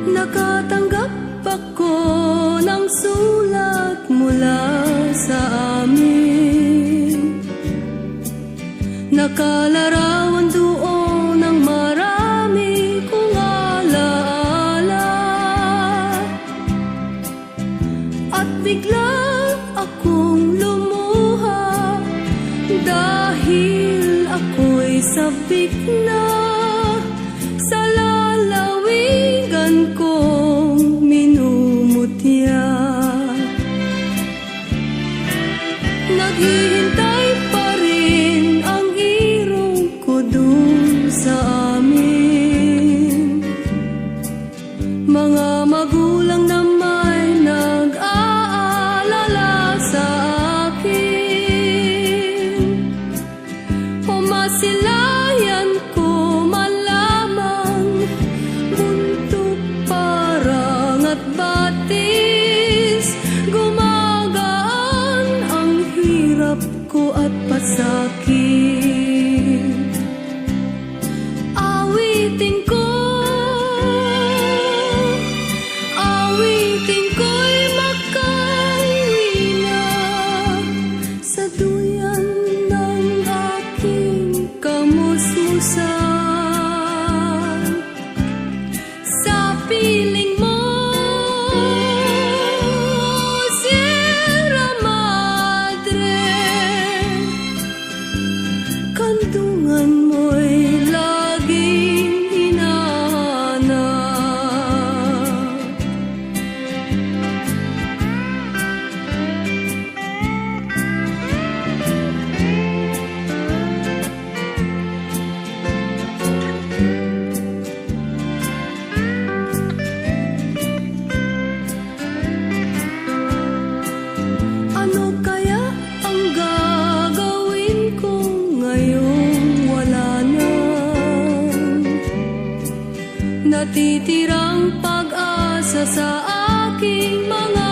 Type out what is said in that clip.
Nakatanggap ako ng sulat mula sa amin. Nakalarawan doon ng marami kong alaala. At bigla akong lumuha dahil ako'y sabik na sa lalawigan kong minumutya. Naghihintay pa rin ang irong ko dun sa amin. Mga magulang na may nag-aalala sa akin. Pumasilayan ko malamang buntok parang at batis. Gumagaan ang hirap ko at pasakit. Awitin ko, awitin ko'y makauwi na sa duyan ng aking kamusmusan. Sa piling mo, Sierra Madre, kandungan mo'y laging hinahanap. Ano kaya ang gagawin ko ngayong wala na? Natitirang pag-asa sa aking mga